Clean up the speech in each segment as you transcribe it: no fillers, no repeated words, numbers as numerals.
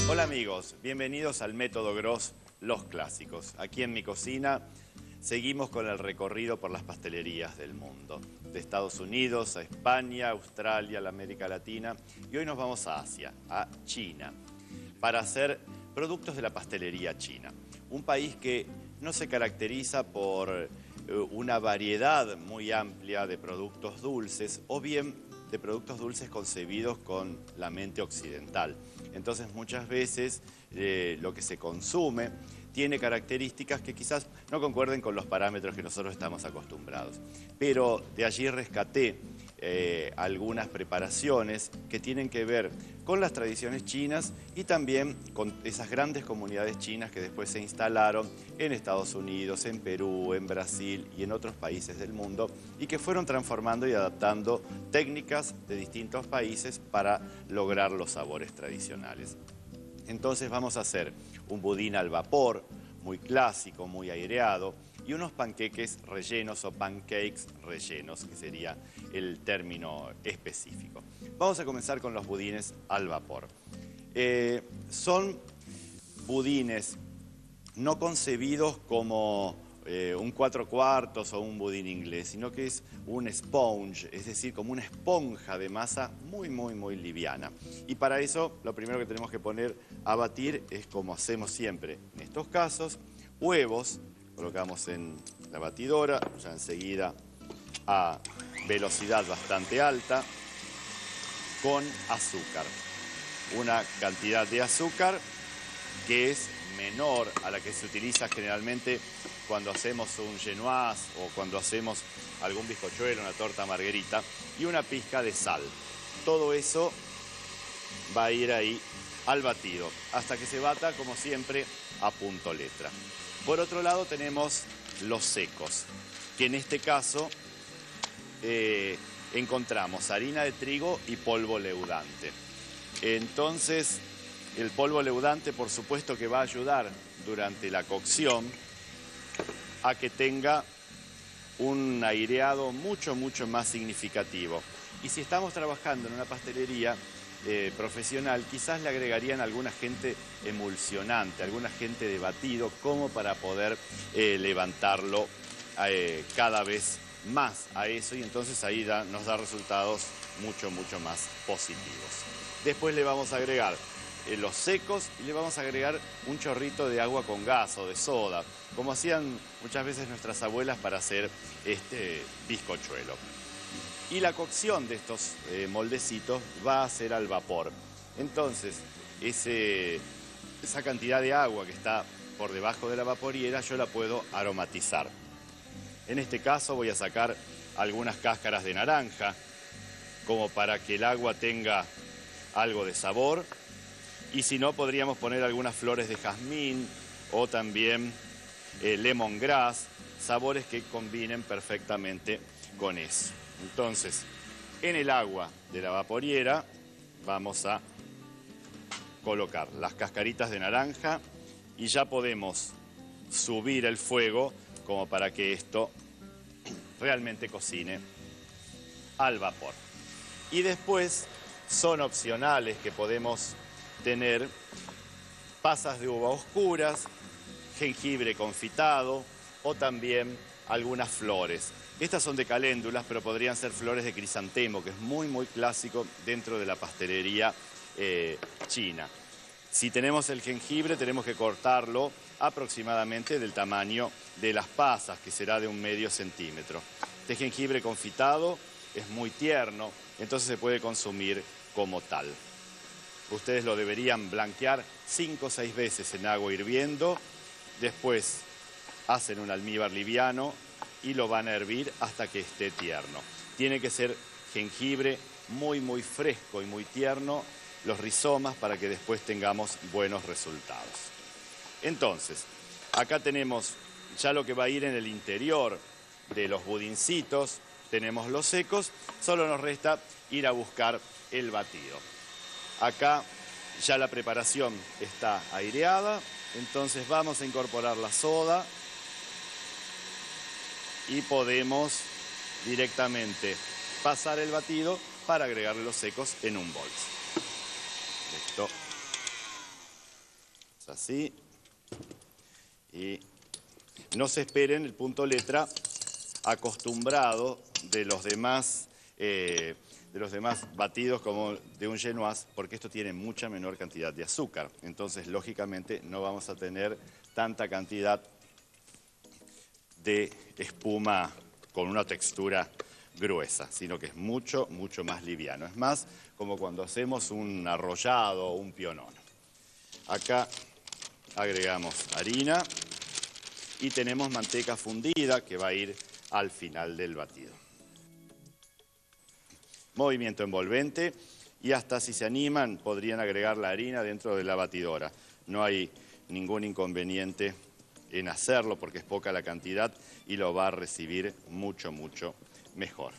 Hola amigos, bienvenidos al Método Gross, los clásicos. Aquí en mi cocina seguimos con el recorrido por las pastelerías del mundo. De Estados Unidos a España, Australia, la América Latina. Y hoy nos vamos a Asia, a China, para hacer productos de la pastelería china. Un país que no se caracteriza por una variedad muy amplia de productos dulces o bien de productos dulces concebidos con la mente occidental. Entonces muchas veces lo que se consume tiene características que quizás no concuerden con los parámetros que nosotros estamos acostumbrados. Pero de allí rescaté algunas preparaciones que tienen que ver con las tradiciones chinas y también con esas grandes comunidades chinas que después se instalaron en Estados Unidos, en Perú, en Brasil y en otros países del mundo y que fueron transformando y adaptando técnicas de distintos países para lograr los sabores tradicionales. Entonces vamos a hacer un budín al vapor, muy clásico, muy aireado, y unos panqueques rellenos o pancakes rellenos, que sería el término específico. Vamos a comenzar con los budines al vapor. Son budines no concebidos como un 4/4 o un budín inglés, sino que es un sponge, es decir, como una esponja de masa muy liviana. Y para eso lo primero que tenemos que poner a batir es como hacemos siempre en estos casos, huevos, colocamos en la batidora, ya enseguida a velocidad bastante alta, con azúcar. Una cantidad de azúcar que es menor a la que se utiliza generalmente cuando hacemos un genoise o cuando hacemos algún bizcochuelo, una torta margarita, y una pizca de sal. Todo eso va a ir ahí al batido, hasta que se bata, como siempre, a punto letra. Por otro lado tenemos los secos, que en este caso encontramos harina de trigo y polvo leudante. Entonces, el polvo leudante, por supuesto, que va a ayudar durante la cocción a que tenga un aireado mucho más significativo. Y si estamos trabajando en una pastelería profesional, quizás le agregarían algún agente emulsionante, algún agente de batido, como para poder levantarlo cada vez más a eso, y entonces ahí nos da resultados mucho más positivos. Después le vamos a agregar los secos y le vamos a agregar un chorrito de agua con gas o de soda, como hacían muchas veces nuestras abuelas para hacer este bizcochuelo. Y la cocción de estos moldecitos va a ser al vapor. Entonces, esa cantidad de agua que está por debajo de la vaporiera yo la puedo aromatizar. En este caso voy a sacar algunas cáscaras de naranja, como para que el agua tenga algo de sabor. Y si no, podríamos poner algunas flores de jazmín o también lemongrass, sabores que combinen perfectamente con eso. Entonces, en el agua de la vaporiera vamos a colocar las cascaritas de naranja y ya podemos subir el fuego como para que esto realmente cocine al vapor. Y después son opcionales que podemos tener pasas de uva oscuras, jengibre confitado o también algunas flores. Estas son de caléndulas, pero podrían ser flores de crisantemo, que es muy clásico dentro de la pastelería china. Si tenemos el jengibre, tenemos que cortarlo aproximadamente del tamaño de las pasas, que será de 1/2 centímetro. Este jengibre confitado es muy tierno, entonces se puede consumir como tal. Ustedes lo deberían blanquear 5 o 6 veces en agua hirviendo, después hacen un almíbar liviano y lo van a hervir hasta que esté tierno. Tiene que ser jengibre muy fresco y muy tierno, los rizomas, para que después tengamos buenos resultados. Entonces, acá tenemos ya lo que va a ir en el interior de los budincitos, tenemos los secos, solo nos resta ir a buscar el batido. Acá ya la preparación está aireada, entonces vamos a incorporar la soda y podemos directamente pasar el batido para agregarle los secos en un bol. Listo. Así. Y no se esperen el punto letra acostumbrado de los demás batidos como de un genoise, porque esto tiene mucha menor cantidad de azúcar. Entonces, lógicamente, no vamos a tener tanta cantidad de espuma con una textura gruesa, sino que es mucho, mucho más liviano. Es más como cuando hacemos un arrollado o un pionono. Acá agregamos harina y tenemos manteca fundida que va a ir al final del batido. Movimiento envolvente y hasta si se animan podrían agregar la harina dentro de la batidora. No hay ningún inconveniente en hacerlo porque es poca la cantidad y lo va a recibir mucho, mucho mejor.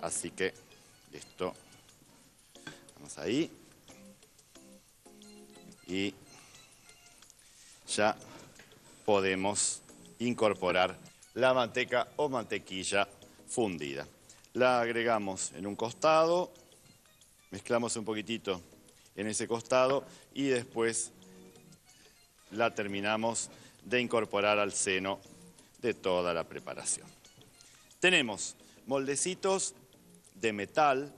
Así que esto, vamos ahí y ya podemos incorporar la manteca o mantequilla fundida. La agregamos en un costado, mezclamos un poquitito en ese costado y después la terminamos de incorporar al seno de toda la preparación. Tenemos moldecitos de metal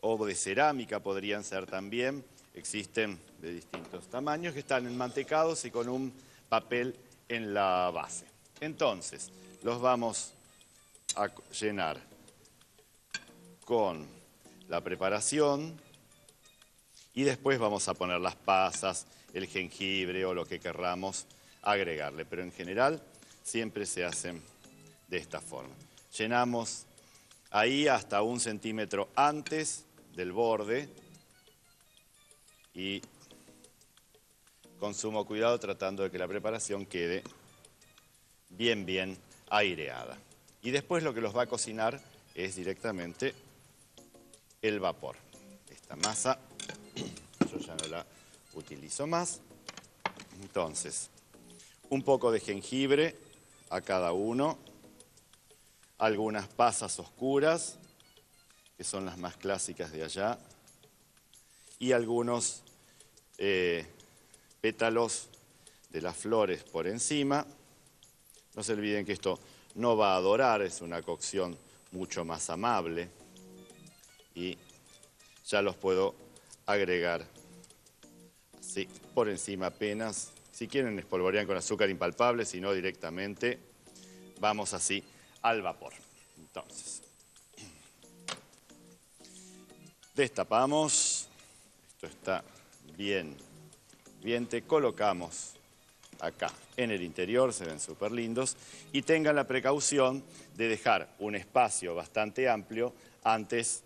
o de cerámica, podrían ser también. Existen de distintos tamaños que están enmantecados y con un papel en la base. Entonces, los vamos a llenar con la preparación y después vamos a poner las pasas, el jengibre o lo que querramos agregarle. Pero en general siempre se hacen de esta forma. Llenamos ahí hasta 1 centímetro antes del borde y con sumo cuidado tratando de que la preparación quede bien, bien aireada. Y después lo que los va a cocinar es directamente el vapor. Esta masa yo ya no la utilizo más. Entonces, un poco de jengibre a cada uno, algunas pasas oscuras, que son las más clásicas de allá, y algunos pétalos de las flores por encima. No se olviden que esto no va a dorar, es una cocción mucho más amable y ya los puedo agregar así por encima apenas. Si quieren espolvorean con azúcar impalpable, si no directamente vamos así al vapor. Entonces, destapamos, esto está bien, te colocamos acá en el interior, se ven súper lindos, y tengan la precaución de dejar un espacio bastante amplio antes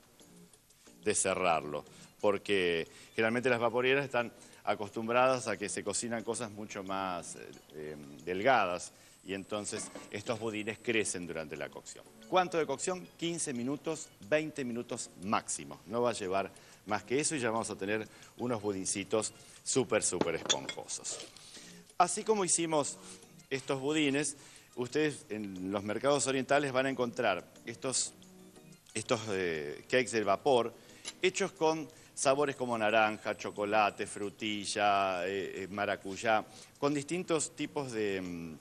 de cerrarlo, porque generalmente las vaporeras están acostumbradas a que se cocinan cosas mucho más delgadas y entonces estos budines crecen durante la cocción. ¿Cuánto de cocción? 15 minutos, 20 minutos máximo. No va a llevar más que eso y ya vamos a tener unos budincitos súper, súper esponjosos. Así como hicimos estos budines, ustedes en los mercados orientales van a encontrar estos cakes del vapor hechos con sabores como naranja, chocolate, frutilla, maracuyá, con distintos tipos de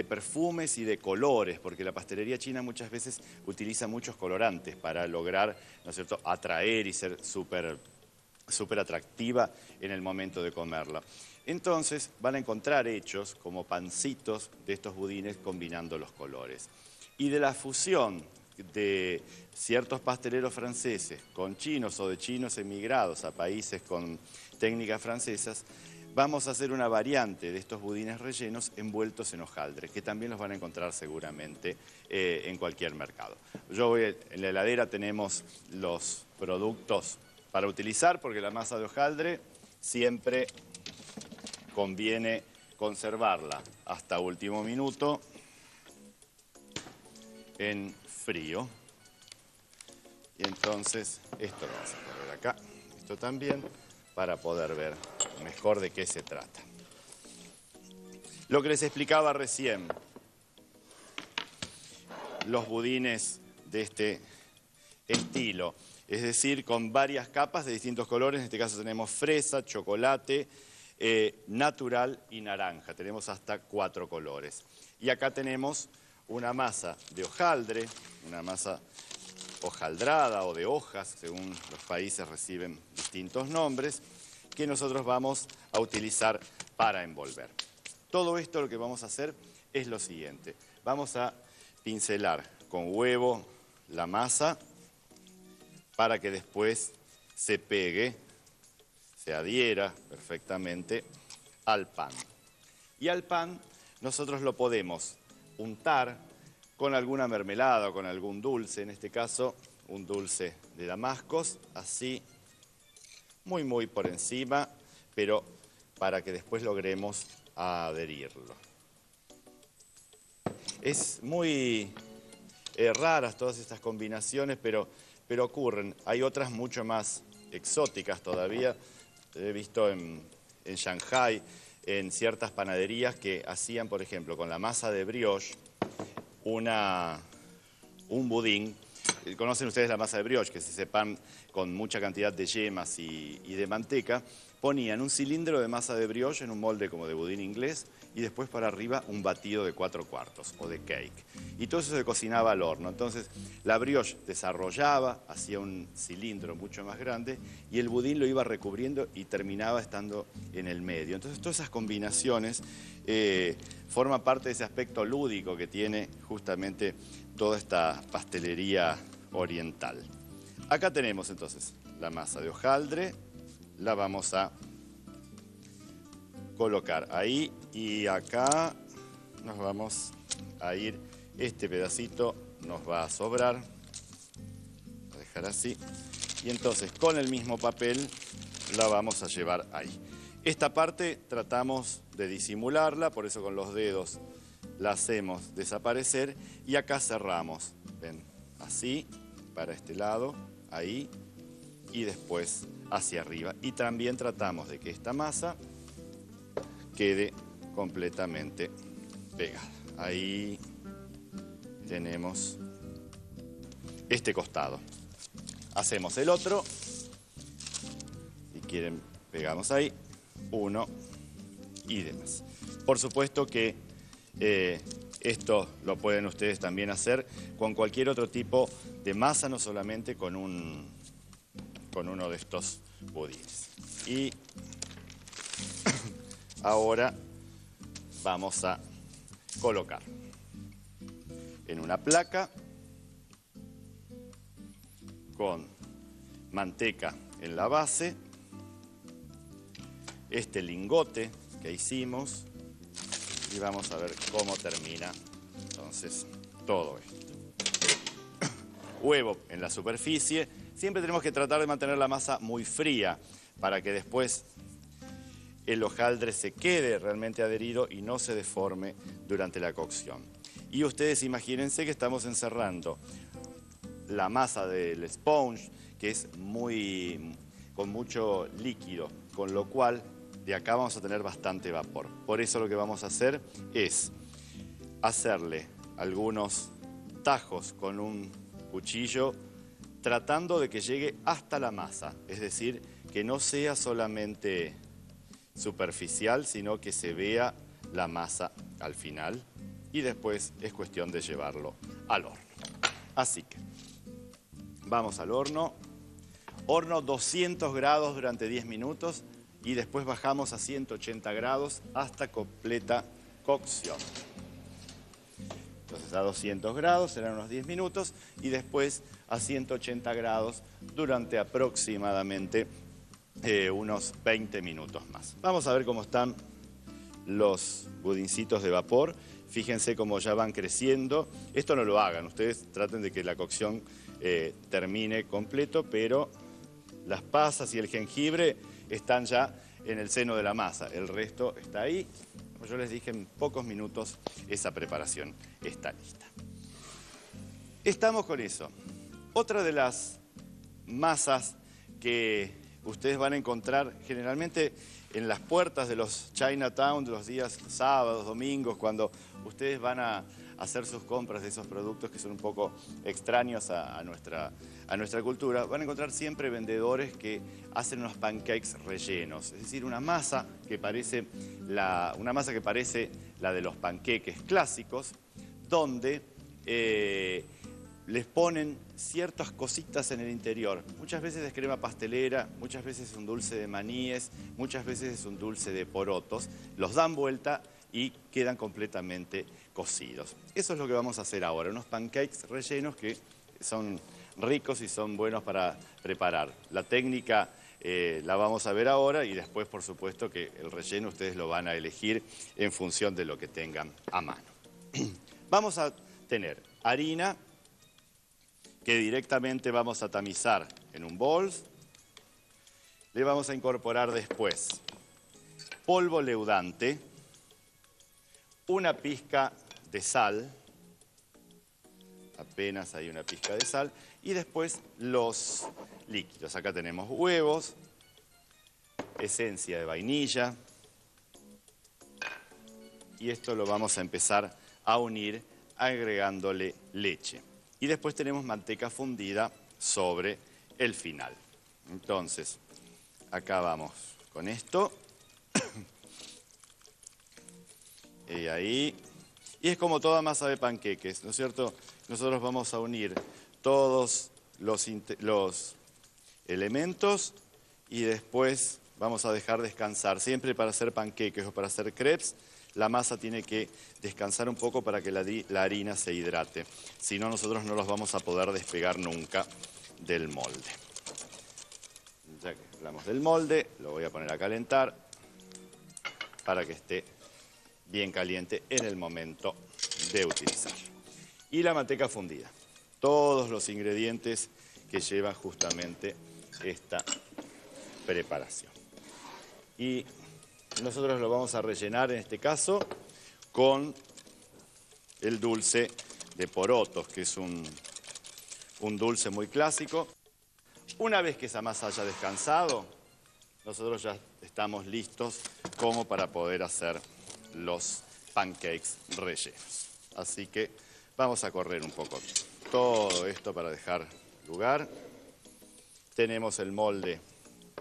perfumes y de colores, porque la pastelería china muchas veces utiliza muchos colorantes para lograr, ¿no es cierto?, atraer y ser súper atractiva en el momento de comerla. Entonces van a encontrar hechos como pancitos de estos budines combinando los colores. Y de la fusión de ciertos pasteleros franceses con chinos o de chinos emigrados a países con técnicas francesas, vamos a hacer una variante de estos budines rellenos envueltos en hojaldre, que también los van a encontrar seguramente en cualquier mercado. En la heladera tenemos los productos para utilizar, porque la masa de hojaldre siempre conviene conservarla hasta último minuto en frío. Y entonces esto lo vamos a poner acá, esto también, para poder ver mejor de qué se trata. Lo que les explicaba recién, los budines de este estilo, es decir, con varias capas de distintos colores. En este caso tenemos fresa, chocolate, natural y naranja. Tenemos hasta 4 colores. Y acá tenemos una masa de hojaldre, una masa hojaldrada o de hojas, según los países reciben distintos nombres, que nosotros vamos a utilizar para envolver. Todo esto lo que vamos a hacer es lo siguiente. Vamos a pincelar con huevo la masa para que después se pegue, se adhiera perfectamente al pan. Y al pan nosotros lo podemos untar con alguna mermelada o con algún dulce, en este caso un dulce de damascos, así muy por encima, pero para que después logremos adherirlo. Es muy raras todas estas combinaciones, pero ocurren. Hay otras mucho más exóticas todavía. He visto en Shanghái, en ciertas panaderías que hacían, por ejemplo, con la masa de brioche, un budín. Conocen ustedes la masa de brioche, que es ese pan con mucha cantidad de yemas y de manteca. Ponían un cilindro de masa de brioche en un molde como de budín inglés y después para arriba un batido de 4/4 o de cake. Y todo eso se cocinaba al horno. Entonces la brioche desarrollaba, hacía un cilindro mucho más grande y el budín lo iba recubriendo y terminaba estando en el medio. Entonces todas esas combinaciones forman parte de ese aspecto lúdico que tiene justamente toda esta pastelería oriental. Acá tenemos entonces la masa de hojaldre, la vamos a colocar ahí y acá nos vamos a ir, este pedacito nos va a sobrar, voy a dejar así, y entonces con el mismo papel la vamos a llevar ahí. Esta parte tratamos de disimularla, por eso con los dedos la hacemos desaparecer y acá cerramos, ven, así, para este lado, ahí, y después hacia arriba. Y también tratamos de que esta masa quede completamente pegada. Ahí tenemos este costado. Hacemos el otro. Si quieren, pegamos ahí. Uno y demás. Por supuesto que esto lo pueden ustedes también hacer con cualquier otro tipo de masa, no solamente con uno de estos budines. Y ahora vamos a colocar en una placa con manteca en la base este lingote que hicimos y vamos a ver cómo termina entonces todo esto. Huevo en la superficie. Siempre tenemos que tratar de mantener la masa muy fría para que después el hojaldre se quede realmente adherido y no se deforme durante la cocción. Y ustedes imagínense que estamos encerrando la masa del sponge, que es con mucho líquido, con lo cual de acá vamos a tener bastante vapor. Por eso lo que vamos a hacer es hacerle algunos tajos con un cuchillo, tratando de que llegue hasta la masa, es decir, que no sea solamente superficial, sino que se vea la masa al final y después es cuestión de llevarlo al horno. Así que vamos al horno, horno 200 grados durante 10 minutos y después bajamos a 180 grados hasta completa cocción. Entonces a 200 grados serán unos 10 minutos y después a 180 grados durante aproximadamente unos 20 minutos más. Vamos a ver cómo están los budincitos de vapor. Fíjense cómo ya van creciendo. Esto no lo hagan, ustedes traten de que la cocción termine completo, pero las pasas y el jengibre están ya en el seno de la masa. El resto está ahí. Como yo les dije, en pocos minutos esa preparación está lista. Estamos con eso. Otra de las masas que ustedes van a encontrar generalmente en las puertas de los Chinatown, de los días sábados, domingos, cuando ustedes van a hacer sus compras de esos productos que son un poco extraños a nuestra cultura, van a encontrar siempre vendedores que hacen unos pancakes rellenos, es decir, una masa que parece la de los panqueques clásicos, donde les ponen ciertas cositas en el interior. Muchas veces es crema pastelera, muchas veces es un dulce de maníes, muchas veces es un dulce de porotos. Los dan vuelta y quedan completamente cocidos. Eso es lo que vamos a hacer ahora, unos pancakes rellenos que son ricos y son buenos para preparar. La técnica la vamos a ver ahora y después, por supuesto, que el relleno ustedes lo van a elegir en función de lo que tengan a mano. Vamos a tener harina, que directamente vamos a tamizar en un bol. Le vamos a incorporar después polvo leudante, una pizca de sal, apenas hay una pizca de sal, y después los líquidos. Acá tenemos huevos, esencia de vainilla, y esto lo vamos a empezar a unir agregándole leche. Y después tenemos manteca fundida sobre el final. Entonces, acá vamos con esto. Y ahí. Y es como toda masa de panqueques, ¿no es cierto? Nosotros vamos a unir todos los elementos y después vamos a dejar descansar. Siempre para hacer panqueques o para hacer crepes, la masa tiene que descansar un poco para que la harina se hidrate. Si no, nosotros no los vamos a poder despegar nunca del molde. Ya que hablamos del molde, lo voy a poner a calentar para que esté bien caliente en el momento de utilizarlo. Y la manteca fundida. Todos los ingredientes que lleva justamente esta preparación. Y nosotros lo vamos a rellenar en este caso con el dulce de porotos, que es un dulce muy clásico. Una vez que esa masa haya descansado, nosotros ya estamos listos como para poder hacer los pancakes rellenos. Así que vamos a correr un poco todo esto para dejar lugar. Tenemos el molde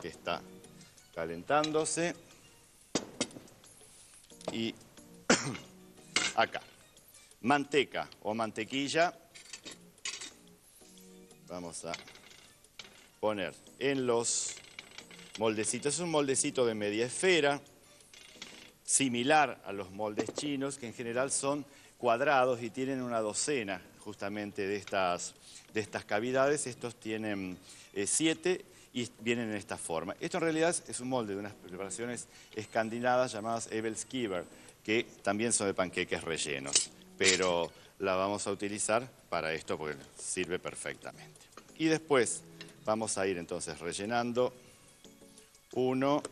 que está calentándose. Y acá, manteca o mantequilla, vamos a poner en los moldecitos. Es un moldecito de media esfera, similar a los moldes chinos, que en general son cuadrados y tienen una docena justamente de estas cavidades. Estos tienen 7 y vienen en esta forma. Esto en realidad es un molde de unas preparaciones escandinavas llamadas Evelskiver, que también son de panqueques rellenos, pero la vamos a utilizar para esto porque sirve perfectamente. Y después vamos a ir entonces rellenando uno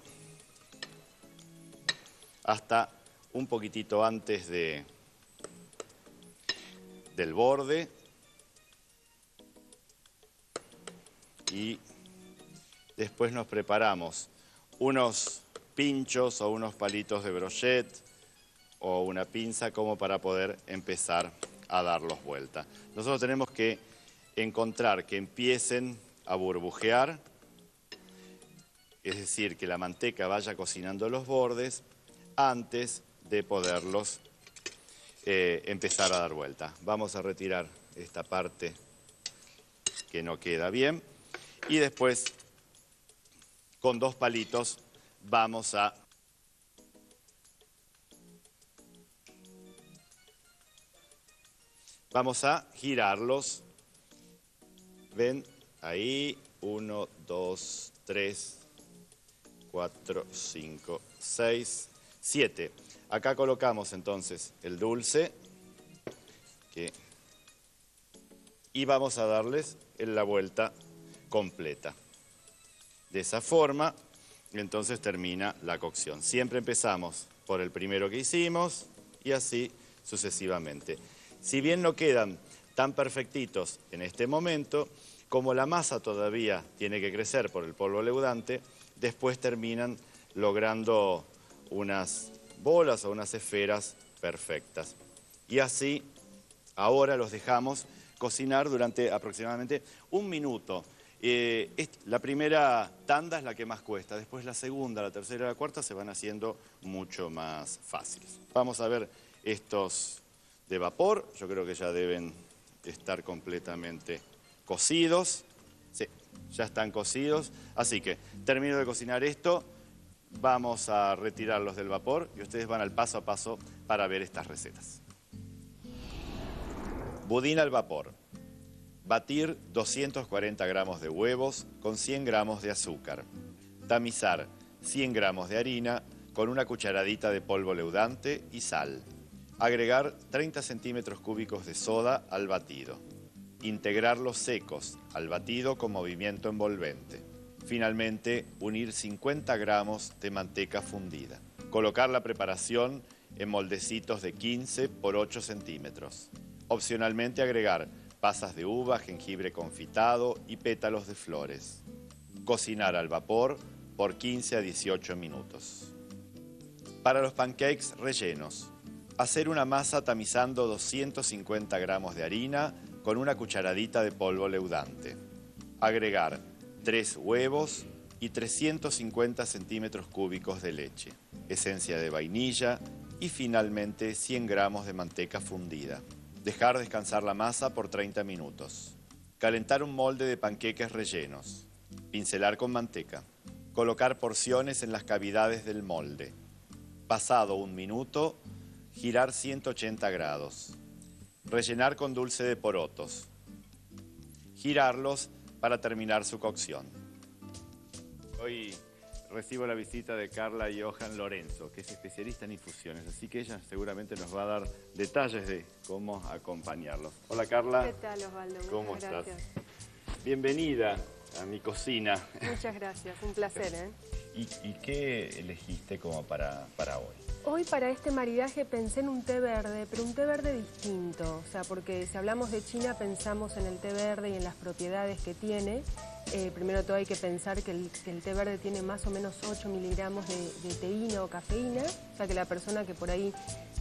hasta un poquitito antes del borde y después nos preparamos unos pinchos o unos palitos de brochet o una pinza como para poder empezar a darlos vuelta. Nosotros tenemos que encontrar que empiecen a burbujear, es decir, que la manteca vaya cocinando los bordes antes de poderlos empezar a dar vuelta. Vamos a retirar esta parte que no queda bien y después con 2 palitos vamos a girarlos. ¿Ven? Ahí, 1, 2, 3, 4, 5, 6, 7. Acá colocamos entonces el dulce y vamos a darles la vuelta completa. De esa forma, entonces termina la cocción. Siempre empezamos por el primero que hicimos y así sucesivamente. Si bien no quedan tan perfectitos en este momento, como la masa todavía tiene que crecer por el polvo leudante, después terminan logrando unas bolas o unas esferas perfectas. Y así Ahora los dejamos cocinar durante aproximadamente 1 minuto. La primera tanda es la que más cuesta, después la segunda, la tercera y la cuarta se van haciendo mucho más fáciles. Vamos a ver estos de vapor, yo creo que ya deben estar completamente cocidos. Sí, ya están cocidos, así que termino de cocinar esto, vamos a retirarlos del vapor y ustedes van al paso a paso para ver estas recetas. Budín al vapor. Batir 240 gramos de huevos con 100 gramos de azúcar. Tamizar 100 gramos de harina con una cucharadita de polvo leudante y sal. Agregar 30 centímetros cúbicos de soda al batido. Integrarlos secos al batido con movimiento envolvente. Finalmente, unir 50 gramos de manteca fundida. Colocar la preparación en moldecitos de 15 por 8 centímetros. Opcionalmente agregar pasas de uva, jengibre confitado y pétalos de flores. Cocinar al vapor por 15 a 18 minutos. Para los pancakes rellenos, hacer una masa tamizando 250 gramos de harina con una cucharadita de polvo leudante. Agregar 3 huevos y 350 centímetros cúbicos de leche, esencia de vainilla y finalmente 100 gramos de manteca fundida. Dejar descansar la masa por 30 minutos. Calentar un molde de panqueques rellenos. Pincelar con manteca. Colocar porciones en las cavidades del molde. Pasado 1 minuto, girar 180 grados. Rellenar con dulce de porotos. Girarlos para terminar su cocción. Hoy recibo la visita de Carla Johan Lorenzo, que es especialista en infusiones, así que ella seguramente nos va a dar detalles de cómo acompañarlos. Hola Carla. ¿Qué tal, Osvaldo? ¿Cómo Muchas estás? gracias. Bienvenida a mi cocina. Muchas gracias, un placer, ¿eh? ¿Y qué elegiste como para hoy? Hoy para este maridaje pensé en un té verde, pero un té verde distinto. O sea, porque si hablamos de China pensamos en el té verde y en las propiedades que tiene. Primero de todo hay que pensar que el té verde tiene más o menos 8 miligramos de teína o cafeína. O sea que la persona que por ahí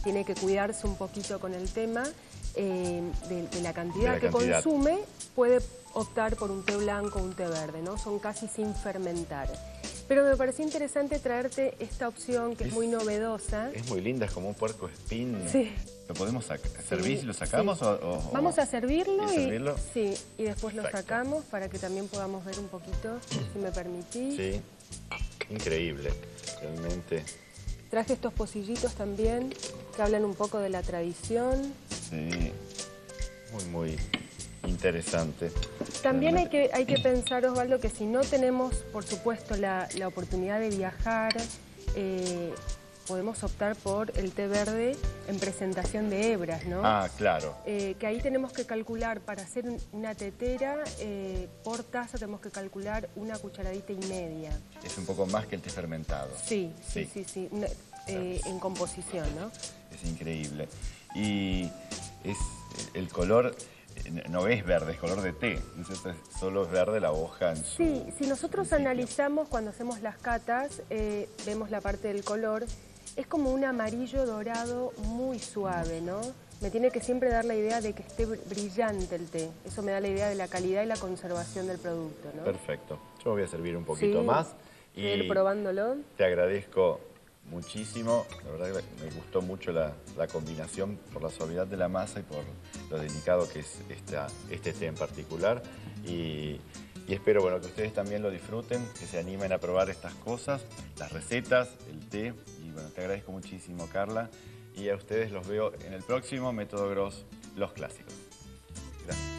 tiene que cuidarse un poquito con el tema de la cantidad que consume, puede optar por un té blanco o un té verde, ¿no? Son casi sin fermentar. Pero me pareció interesante traerte esta opción que es muy novedosa. Es muy linda, es como un puerco espín. Sí. ¿Lo podemos servir si lo sacamos? Sí. O vamos a servirlo y después lo Perfecto. sacamos para que también podamos ver un poquito, si me permitís. Sí, increíble, realmente. Traje estos pocillitos también que hablan un poco de la tradición. Sí, muy interesante. También hay que pensar, Osvaldo, que si no tenemos, por supuesto, la oportunidad de viajar, podemos optar por el té verde en presentación de hebras, ¿no? Ah, claro. Que ahí tenemos que calcular, para hacer una tetera, por taza tenemos que calcular 1,5 cucharaditas. Es un poco más que el té fermentado. Sí. En composición, ¿no? Es increíble. Y el color no es verde, es color de té, ¿no es cierto? Solo es verde la hoja en su... Sí, si nosotros analizamos cuando hacemos las catas, vemos la parte del color, es como un amarillo dorado muy suave, ¿no? Me tiene que siempre dar la idea de que esté brillante el té. Eso me da la idea de la calidad y la conservación del producto, ¿no? Perfecto. Yo voy a servir un poquito más. Voy a ir probándolo. Te agradezco muchísimo. La verdad que me gustó mucho la combinación por la suavidad de la masa y por lo delicado que es este té en particular. Y espero que ustedes también lo disfruten, que se animen a probar estas cosas, las recetas, el té. Y te agradezco muchísimo, Carla. Y a ustedes los veo en el próximo Método Gross, los clásicos. Gracias.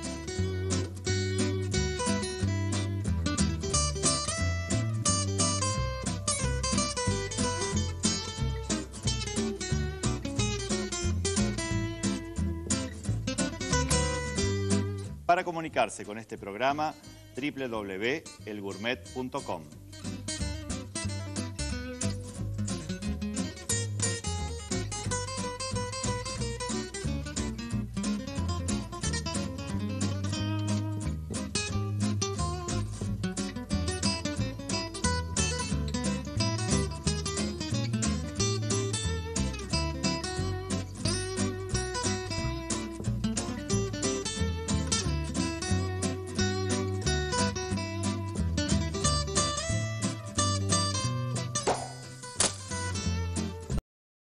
Para comunicarse con este programa, www.elgourmet.com.